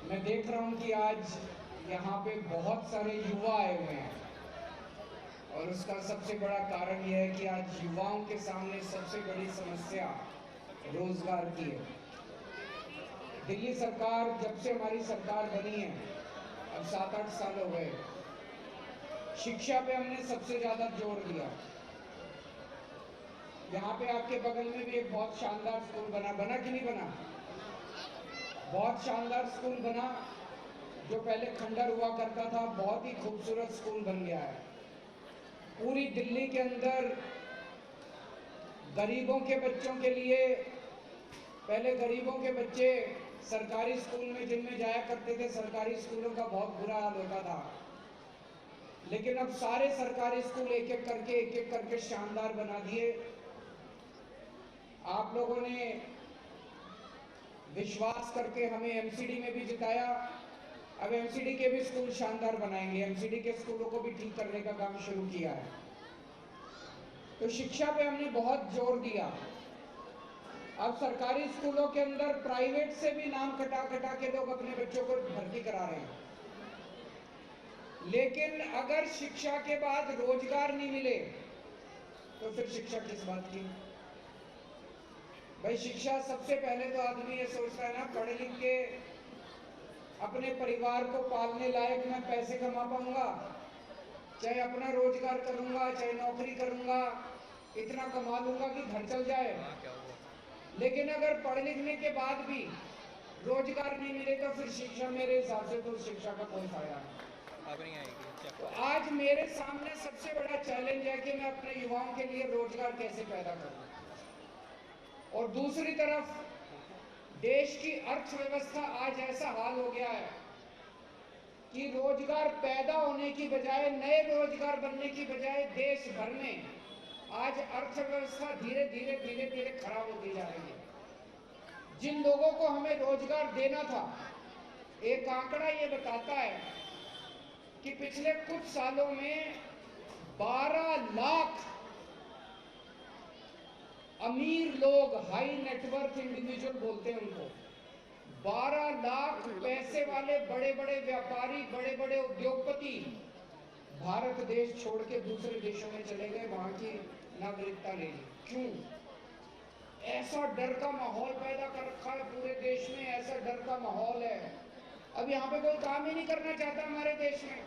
मैं देख रहा हूं कि आज यहाँ पे बहुत सारे युवा आए हुए हैं और उसका सबसे बड़ा कारण यह है कि आज युवाओं के सामने सबसे बड़ी समस्या रोजगार की है। दिल्ली सरकार, जब से हमारी सरकार बनी है, अब 7-8 साल हो गए, शिक्षा पे हमने सबसे ज्यादा जोर दिया। यहाँ पे आपके बगल में भी एक बहुत शानदार स्कूल बना कि नहीं बना? बहुत शानदार स्कूल बना, जो पहले खंडर हुआ करता था, बहुत ही खूबसूरत स्कूल बन गया है। पूरी दिल्ली के अंदर गरीबों के बच्चों के लिए, पहले गरीबों के बच्चे सरकारी स्कूल में जिनमें जाया करते थे, सरकारी स्कूलों का बहुत बुरा हाल होता था। लेकिन अब सारे सरकारी स्कूल एक एक करके शानदार बना दिए। आप लोगों ने विश्वास करके हमें एमसीडी में भी जिताया। अब एमसीडी के भी स्कूल शानदार बनाएंगे। एमसीडी के स्कूलों को भी ठीक करने का काम शुरू किया है। तो शिक्षा पे हमने बहुत जोर दिया। अब सरकारी स्कूलों के अंदर प्राइवेट से भी नाम कटा कटा के लोग अपने बच्चों को भर्ती करा रहे हैं। लेकिन अगर शिक्षा के बाद रोजगार नहीं मिले तो फिर शिक्षा किस बात की? भाई, शिक्षा सबसे पहले तो आदमी ये सोचता है ना, पढ़ लिख के अपने परिवार को पालने लायक मैं पैसे कमा पाऊंगा, चाहे अपना रोजगार करूंगा, चाहे नौकरी करूंगा, इतना कमा लूंगा कि घर चल जाए। लेकिन अगर पढ़ लिखने के बाद भी रोजगार नहीं मिले तो फिर शिक्षा, मेरे हिसाब से तो शिक्षा का कोई फायदा नहीं। तो आज मेरे सामने सबसे बड़ा चैलेंज है कि मैं अपने युवाओं के लिए रोजगार कैसे पैदा करूं। और दूसरी तरफ देश की अर्थव्यवस्था आज ऐसा हाल हो गया है कि रोजगार पैदा होने की बजाय, नए रोजगार बनने की बजाय देश भर में आज अर्थव्यवस्था धीरे धीरे खराब होती जा रही है। जिन लोगों को हमें रोजगार देना था, एक आंकड़ा ये बताता है कि पिछले कुछ सालों में 12 लाख अमीर लोग, हाई नेटवर्थ इंडिविजुअल बोलते हैं उनको, 12 लाख पैसे वाले बड़े बड़े व्यापारी, बड़े बड़े उद्योगपति भारत देश छोड़ के दूसरे देशों में चले गए, वहां की नागरिकता ले ली। क्यों? ऐसा डर का माहौल पैदा कर रखा है पूरे देश में, ऐसा डर का माहौल है। अब यहाँ पे कोई काम ही नहीं करना चाहता हमारे देश में।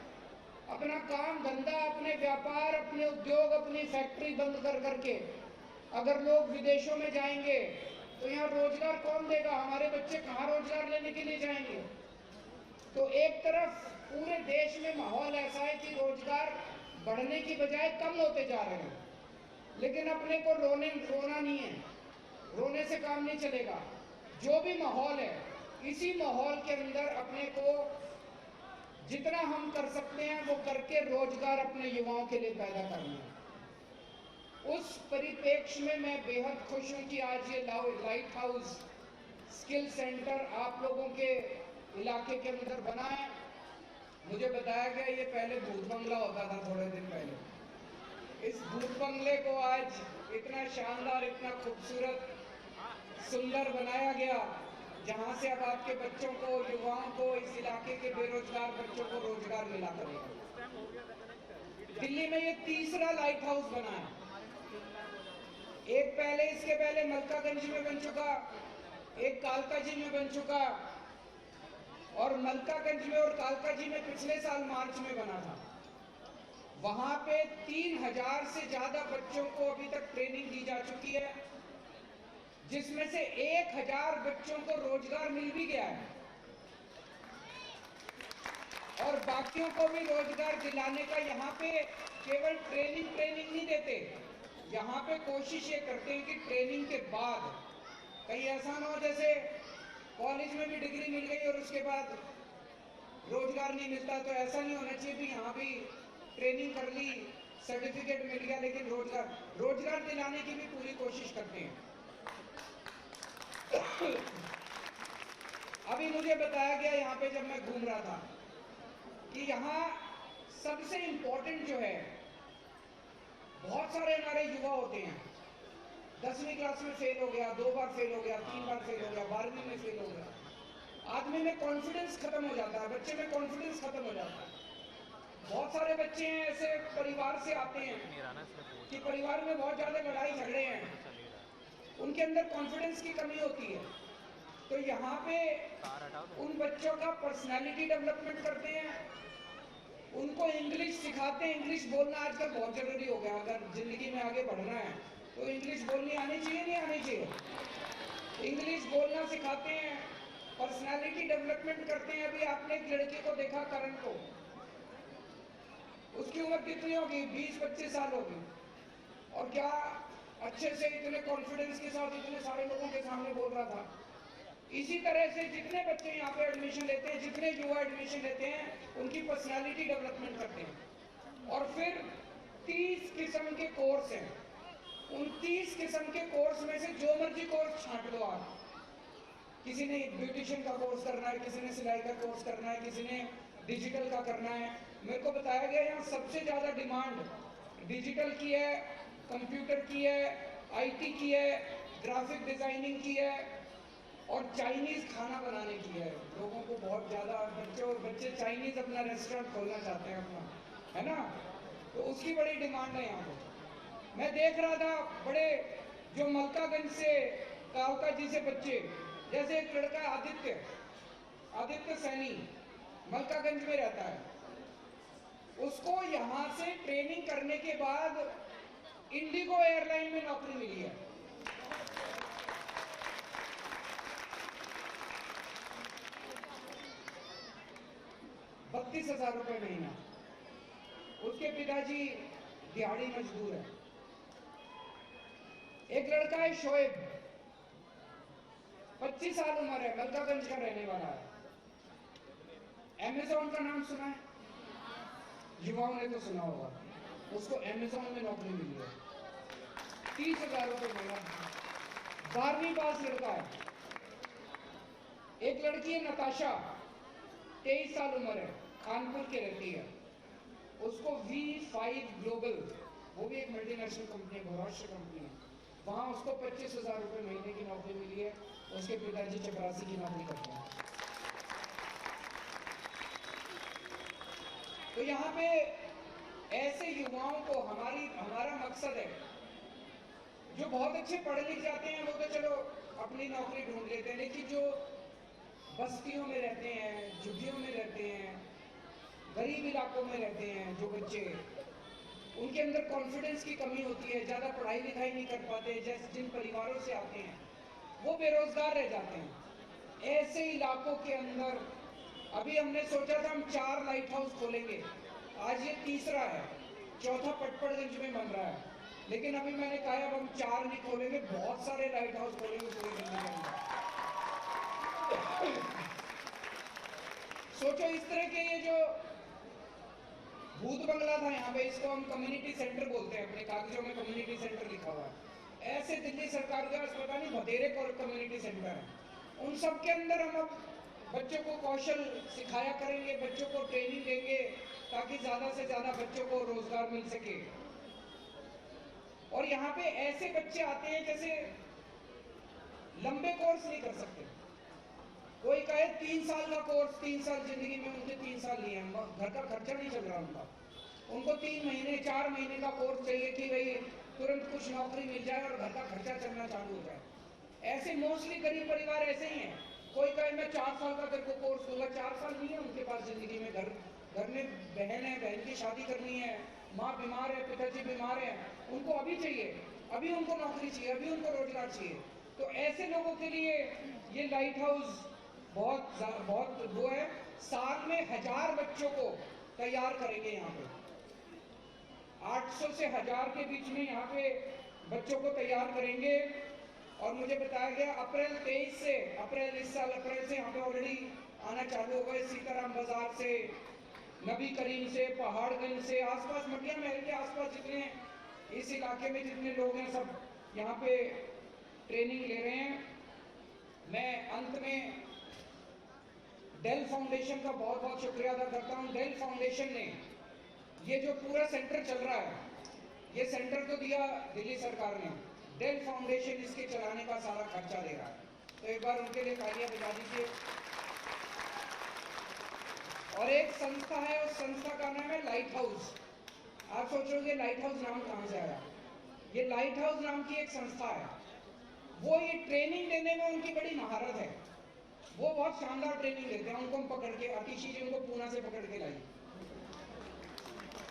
अपना काम धंधा, अपने व्यापार, अपने उद्योग, अपनी फैक्ट्री बंद कर करके अगर लोग विदेशों में जाएंगे तो यहाँ रोजगार कौन देगा? हमारे बच्चे कहाँ रोजगार लेने के लिए जाएंगे? तो एक तरफ पूरे देश में माहौल ऐसा है कि रोजगार बढ़ने की बजाय कम होते जा रहे हैं। लेकिन अपने को रोना नहीं है, रोने से काम नहीं चलेगा। जो भी माहौल है, इसी माहौल के अंदर अपने को जितना हम कर सकते हैं वो करके रोजगार अपने युवाओं के लिए पैदा करना है। उस परिप्रेक्ष्य में मैं बेहद खुश हूं कि आज ये लाइट हाउस स्किल सेंटर आप लोगों के इलाके के अंदर बना है। मुझे बताया गया ये पहले भूत बंगला होता था थोड़े दिन पहले। इस भूत बंगले को आज इतना शानदार, इतना खूबसूरत, सुंदर बनाया गया, जहां से अब आपके बच्चों को, युवाओं को, इस इलाके के बेरोजगार बच्चों को रोजगार मिला करेगा। दिल्ली में ये तीसरा लाइट हाउस बना है। एक पहले, इसके पहले मलकागंज में बन चुका, एक कालकाजी में बन चुका, और मलकागंज में और कालकाजी में पिछले साल मार्च में बना था। वहां पे 3000 से ज्यादा बच्चों को अभी तक ट्रेनिंग दी जा चुकी है, जिसमें से 1000 बच्चों को रोजगार मिल भी गया है। और बाकियों को भी रोजगार दिलाने का यहाँ पे केवल ट्रेनिंग नहीं देते, यहाँ पे कोशिश ये करते हैं कि ट्रेनिंग के बाद कहीं ऐसा ना हो जैसे कॉलेज में भी डिग्री मिल गई और उसके बाद रोजगार नहीं मिलता। तो ऐसा नहीं होना चाहिए कि यहाँ भी ट्रेनिंग कर ली, सर्टिफिकेट मिल गया, लेकिन रोजगार दिलाने की भी पूरी कोशिश करते हैं। अभी मुझे बताया गया यहाँ पे जब मैं घूम रहा था कि यहाँ सबसे इंपॉर्टेंट जो है, बहुत सारे हमारे युवा होते हैं 10वीं क्लास में फेल हो गया, 2 बार फेल हो गया, 3 बार फेल हो गया, 12वीं में फेल हो गया, आदमी में कॉन्फिडेंस खत्म हो जाता है, बच्चे में कॉन्फिडेंस खत्म हो जाता है। बहुत सारे बच्चे हैं ऐसे परिवार से आते हैं कि परिवार में बहुत ज्यादा लड़ाई झगड़े हैं, उनके अंदर कॉन्फिडेंस की कमी होती है। तो यहाँ पे उन बच्चों का पर्सनालिटी डेवलपमेंट करते हैं, उनको इंग्लिश सिखाते हैं। इंग्लिश बोलना आजकल बहुत जरूरी हो गया, अगर जिंदगी में आगे बढ़ना है तो इंग्लिश बोलनी आनी चाहिए, नहीं आनी चाहिए। इंग्लिश बोलना सिखाते हैं, पर्सनालिटी डेवलपमेंट करते हैं। अभी आपने एक लड़के को देखा, करण को, उसकी उम्र कितनी होगी, 20-25 साल होगी, और क्या अच्छे से इतने कॉन्फिडेंस के साथ इतने सारे लोगों के सामने बोल रहा था। इसी तरह से जितने बच्चे यहाँ पे एडमिशन लेते हैं, जितने युवा एडमिशन लेते हैं, उनकी पर्सनालिटी डेवलपमेंट करते हैं। और फिर 30 किस्म के कोर्स हैं, उन 30 किस्म के कोर्स में से जो मर्जी कोर्स छांट लो आप। किसी ने ब्यूटिशियन का कोर्स करना है, किसी ने सिलाई का कोर्स करना है, किसी ने डिजिटल का करना है। मेरे को बताया गया यहाँ सबसे ज्यादा डिमांड डिजिटल की है, कंप्यूटर की है, आईटी की है, ग्राफिक डिजाइनिंग की है, और चाइनीज खाना बनाने की है। लोगों को बहुत ज्यादा बच्चे चाइनीज अपना रेस्टोरेंट खोलना चाहते हैं अपना, है ना, तो उसकी बड़ी डिमांड है यहाँ पे। मैं देख रहा था बड़े जो मलकागंज से, कालका जी से बच्चे, जैसे एक लड़का आदित्य सैनी मलकागंज में रहता है, उसको यहाँ से ट्रेनिंग करने के बाद इंडिगो एयरलाइन में नौकरी मिली है। ₹32,000 महीना। उसके पिताजी दिहाड़ी मजदूर है। एक लड़का है शोएब, 25 साल उम्र है, मलकागंज का रहने वाला है। अमेज़न का नाम सुना है? युवाओं ने तो सुना होगा। उसको अमेज़न में नौकरी मिली है, ₹30,000 महीना। 12वीं पास लड़का है। एक लड़की है नताशा, 23 साल उम्र है, कानपुर की रहती है। उसको V5 ग्लोबल, वो भी एक मल्टीनेशनल कंपनी है, बहुराष्ट्रीय कंपनी है, वहां उसको ₹25,000 महीने की नौकरी मिली है। उसके पिताजी चपरासी की नौकरी करते हैं। तो यहाँ पे ऐसे युवाओं को हमारा मकसद है, जो बहुत अच्छे पढ़े लिख जाते हैं वो तो चलो अपनी नौकरी ढूंढ लेते हैं, लेकिन जो बस्तियों में रहते हैं, झुग्गियों में रहते हैं, गरीब इलाकों में रहते हैं जो बच्चे, उनके अंदर कॉन्फिडेंस की कमी होती है, ज्यादा पढ़ाई लिखाई नहीं कर पाते, जैसे जिन परिवारों से आते हैं वो बेरोजगार रह जाते हैं। ऐसे इलाकों के अंदर अभी हमने सोचा था हम 4 लाइट हाउस खोलेंगे, आज ये तीसरा है, चौथा पटपड़गंज में बन रहा है। लेकिन अभी मैंने कहा अब हम 4 नहीं खोलेंगे, बहुत सारे लाइट हाउस खोलेंगे पूरे जिले के अंदर। सोचो इस तरह के, ये जो भूत बंगला था यहाँ पे, इसको हम कम्युनिटी सेंटर बोलते हैं, अपने कागजों में कम्युनिटी सेंटर लिखा हुआ है। ऐसे दिल्ली सरकार के पास पता नहीं बतेरे कम्युनिटी सेंटर है। उन सब के अंदर हम अब बच्चों को कौशल सिखाया करेंगे, बच्चों को ट्रेनिंग देंगे, ताकि ज्यादा से ज्यादा बच्चों को रोजगार मिल सके। और यहाँ पे ऐसे बच्चे आते हैं जैसे लंबे कोर्स नहीं कर सकते। कोई कहे 3 साल का कोर्स, 3 साल जिंदगी में उनके 3 साल लिए हैं, घर का खर्चा नहीं चल रहा उनका। उनको 3 महीने 4 महीने का कोर्स चाहिए कि भाई तुरंत कुछ नौकरी मिल जाए और घर का खर्चा चलना चालू हो जाए। ऐसे मोस्टली गरीब परिवार ऐसे ही हैं। कोई कहे मैं 4 साल का तेरे को कोर्स दूंगा, 4 साल नहीं है उनके पास जिंदगी में। घर में बहन है, बहन की शादी करनी है, माँ बीमार है, पिताजी बीमार है, उनको अभी चाहिए, अभी उनको नौकरी चाहिए, अभी उनको रोजगार चाहिए। तो ऐसे लोगों के लिए ये लाइट हाउस बहुत वो है। साल में 1000 बच्चों को तैयार करेंगे यहाँ पे, 800 से 1000 के बीच में यहाँ पे बच्चों को तैयार करेंगे। और मुझे बताया गया अप्रैल इस साल अप्रैल से यहाँ पे ऑलरेडी आना चालू होगा। सीताराम बाजार से, नबी करीम से, पहाड़गंज से, आसपास मटिया महल के आसपास जितने इस इलाके में जितने लोग हैं सब यहाँ पे ट्रेनिंग ले रहे हैं। मैं अंत में डेल फाउंडेशन का बहुत बहुत शुक्रिया अदा करता हूँ। डेल फाउंडेशन ने ये जो पूरा सेंटर चल रहा है, ये सेंटर तो दिया दिल्ली सरकार ने, डेल फाउंडेशन इसके चलाने का सारा खर्चा दे रहा है। तो एक बार उनके लिए तालियां बजा दीजिए। और एक संस्था है, उस संस्था का नाम है लाइट हाउस। आप सोचोगे लाइट हाउस नाम कहां से आया? ये लाइट हाउस नाम की एक संस्था है। वो ये ट्रेनिंग देने में उनकी बड़ी महारत है। वो बहुत शानदार ट्रेनिंग देते हैं। उनको हम पकड़ के, आतिशी जी उनको पूना से पकड़ के लाई।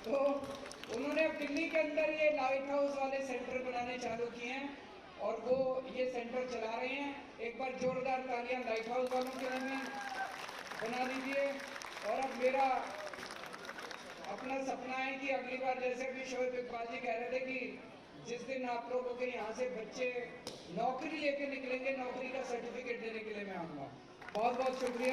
तो उन्होंने अब दिल्ली के अंदर ये लाइट हाउस वाले सेंटर बनाने चालू किए हैं और वो ये सेंटर चला रहे हैं। एक बार जोरदार तालियां लाइट हाउस वालों के लिए बना दीजिए। और अब मेरा अपना सपना है कि अगली बार, जैसे भी शोएब इकबाल जी कह रहे थे कि जिस दिन आप लोगों के यहाँ से बच्चे नौकरी लेके निकलेंगे, नौकरी का सर्टिफिकेट देने के लिए मैं आऊँगा। बहुत बहुत शुक्रिया।